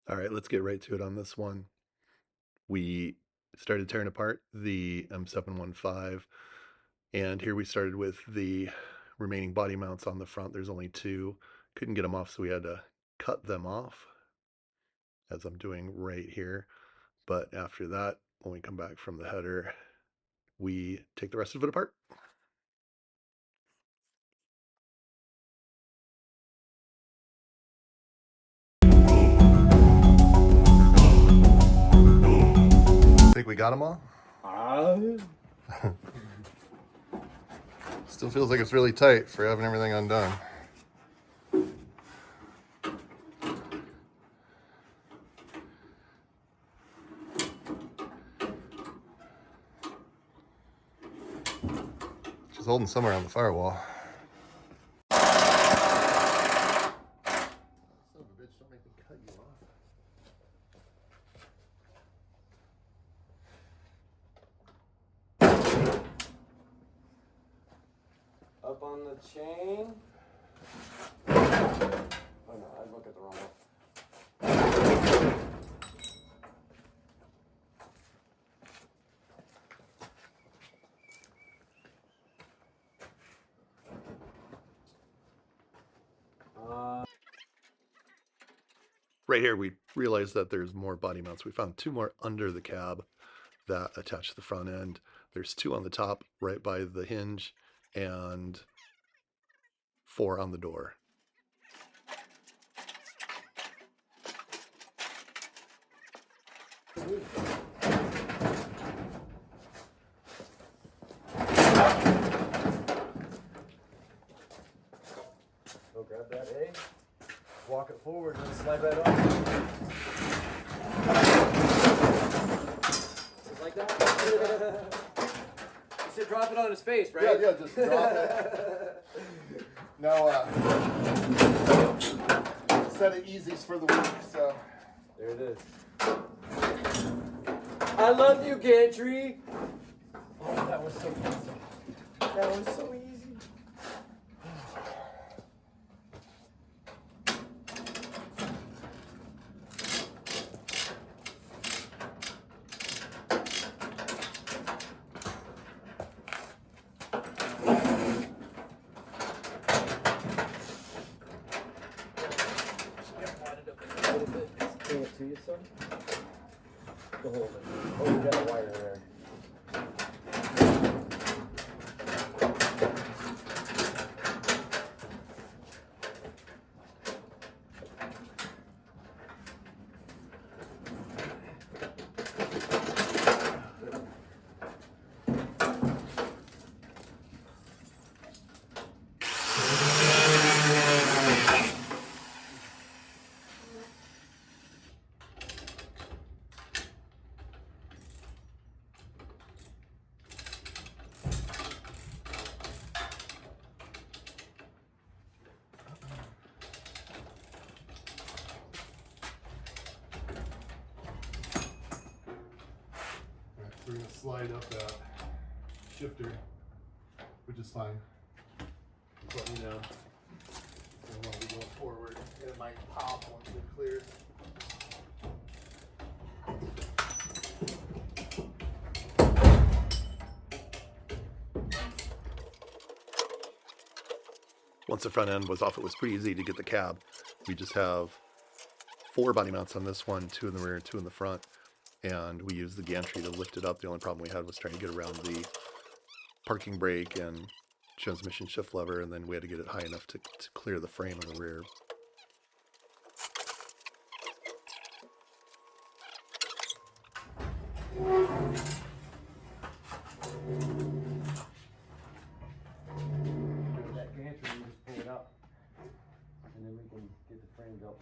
All right, let's get right to it on this one. We started tearing apart the M715, and here we started with the remaining body mounts on the front. There's only two. Couldn't get them off, so we had to cut them off, as I'm doing right here. But after that, when we come back from the header, we take the rest of it apart. Think we got them all? Still feels like it's really tight for having everything undone. She's holding somewhere on the firewall. Son of a bitch, don't make me cut you off. Up on the chain. Oh no, I look at the wrong one. Right here, we realized that there's more body mounts. We found two more under the cab that attach to the front end. There's two on the top right by the hinge and four on the door. Go grab that A, walk it forward, and then slide that up. Just like that? You said drop it on his face, right? Yeah, just drop it. Now, set of easies for the week, so. There it is. I love you, gantry. Oh, that was so easy. That was so easy. Bring it to you, son. To hold it. Oh, you got a wire there. We're going to slide up that shifter, which is fine. Just let me know. And while we go forward, it might pop once it clears. Once the front end was off, it was pretty easy to get the cab. We just have four body mounts on this one, two in the rear, two in the front. And we used the gantry to lift it up. The only problem we had was trying to get around the parking brake and transmission shift lever, and then we had to get it high enough to clear the frame in the rear. That gantry, you just pull it up, and then we can get the frame going.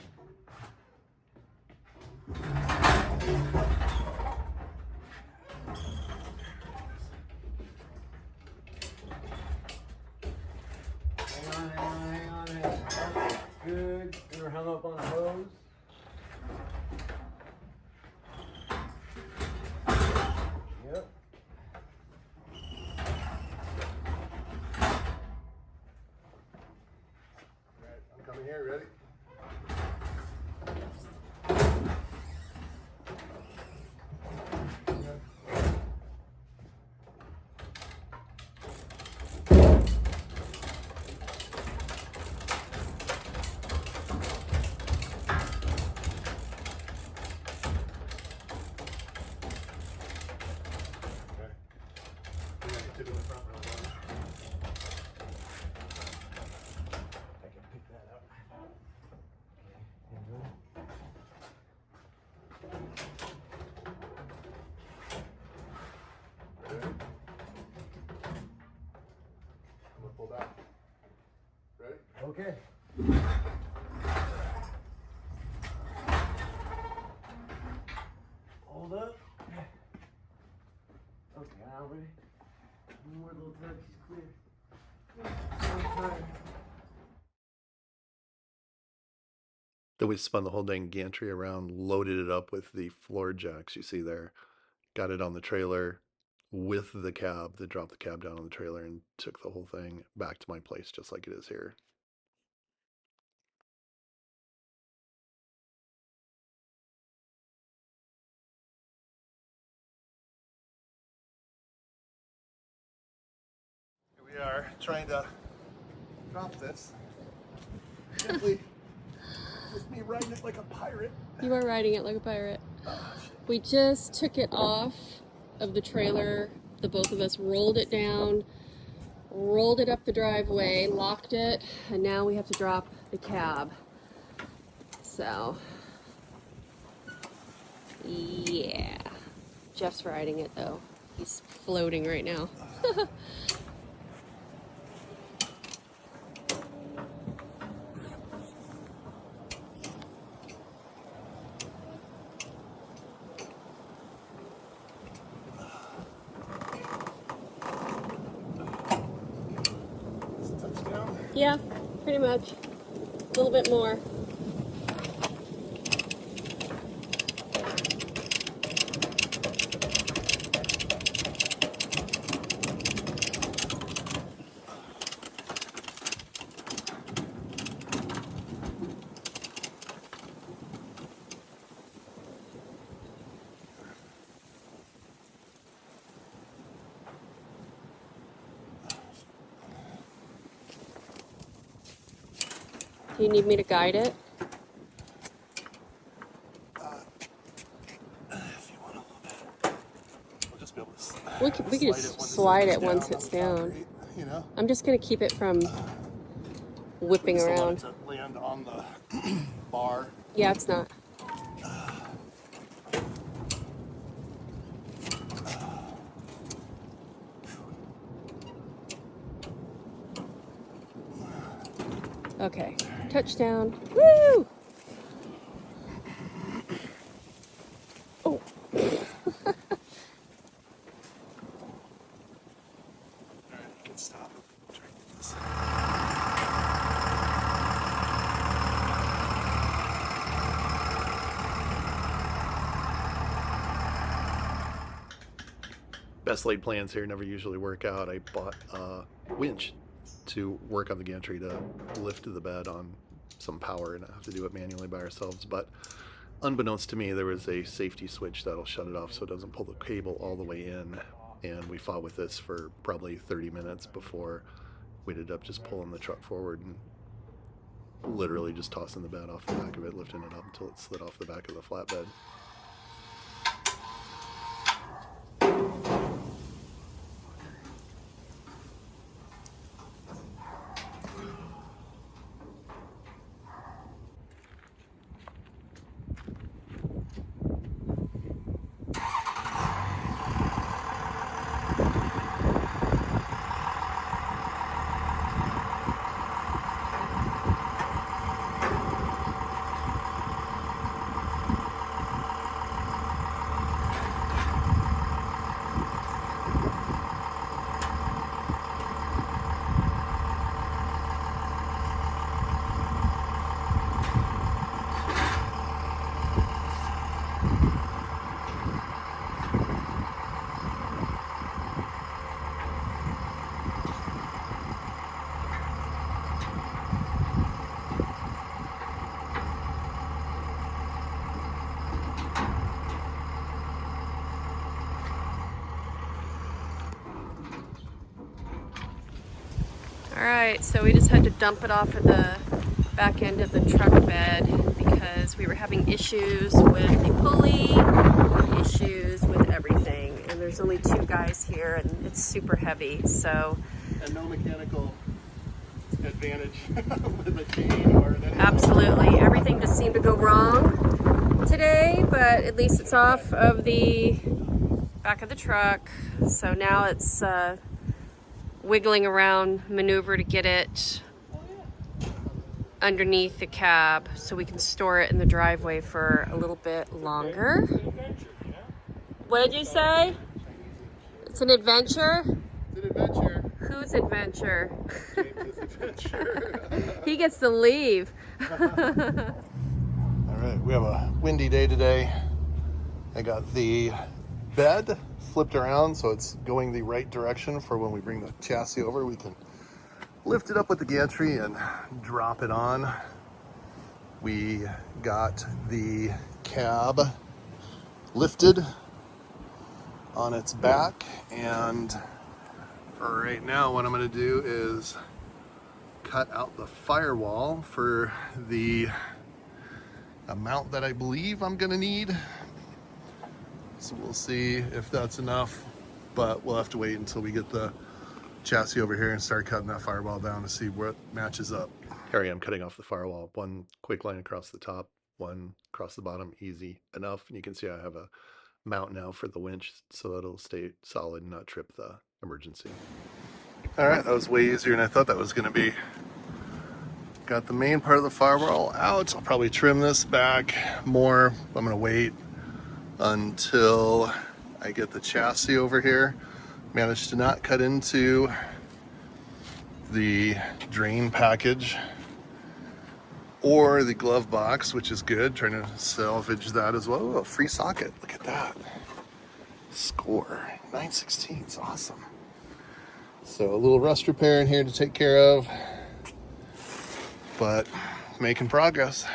Hang on it. Good. We're hung up on a hose. Yep. Alright, I'm coming here, ready? Okay. Hold up. Okay, Albert. One more little tug, she's clear. Then we spun the whole dang gantry around, loaded it up with the floor jacks you see there, got it on the trailer with the cab, then dropped the cab down on the trailer and took the whole thing back to my place just like it is here. Here we are trying to drop this. Simply just me riding it like a pirate. You are riding it like a pirate. We just took it off of the trailer. The both of us rolled it down, rolled it up the driveway, locked it, and now we have to drop the cab. So, yeah. Jeff's riding it though. He's floating right now. Yeah, pretty much. A little bit more. Do you need me to guide it? If you want a little bit, we'll just be able to We can just slide it once it's down. You know? I'm just gonna keep it from whipping Just around. to land on the bar. Yeah, it's not. Okay, touchdown. Woo! Oh. Alright, you can stop. Try to get this. Best laid plans here never usually work out. I bought a winch to work on the gantry to lift the bed on some power and I have to do it manually by ourselves. But unbeknownst to me, there was a safety switch that'll shut it off so it doesn't pull the cable all the way in. And we fought with this for probably 30 minutes before we ended up just pulling the truck forward and literally just tossing the bed off the back of it, lifting it up until it slid off the back of the flatbed. Alright, so we just had to dump it off of the back end of the truck bed because we were having issues with the pulley, issues with everything. And there's only two guys here and it's super heavy, so... And no mechanical advantage with a chain or anything. Absolutely. Everything just seemed to go wrong today, but at least it's off of the back of the truck. So now it's wiggling around, maneuver to get it underneath the cab so we can store it in the driveway for a little bit longer. What did you say? It's an adventure? It's an adventure. Whose adventure? James's adventure. He gets to leave. All right, we have a windy day today. I got the bed flipped around so it's going the right direction for when we bring the chassis over. We can lift it up with the gantry and drop it on. We got the cab lifted on its back, and right now what I'm going to do is cut out the firewall for the amount that I believe I'm going to need. So we'll see if that's enough, but we'll have to wait until we get the chassis over here and start cutting that firewall down to see what matches up. Here I am cutting off the firewall. One quick line across the top, one across the bottom, easy enough. And you can see I have a mount now for the winch so that it'll stay solid and not trip the emergency. All right, that was way easier than I thought that was gonna be. Got the main part of the firewall out. I'll probably trim this back more. I'm gonna wait until I get the chassis over here. Managed to not cut into the drain package or the glove box, which is good. Trying to salvage that as well. Oh, a free socket, look at that. Score, 9/16, awesome. So a little rust repair in here to take care of, but making progress.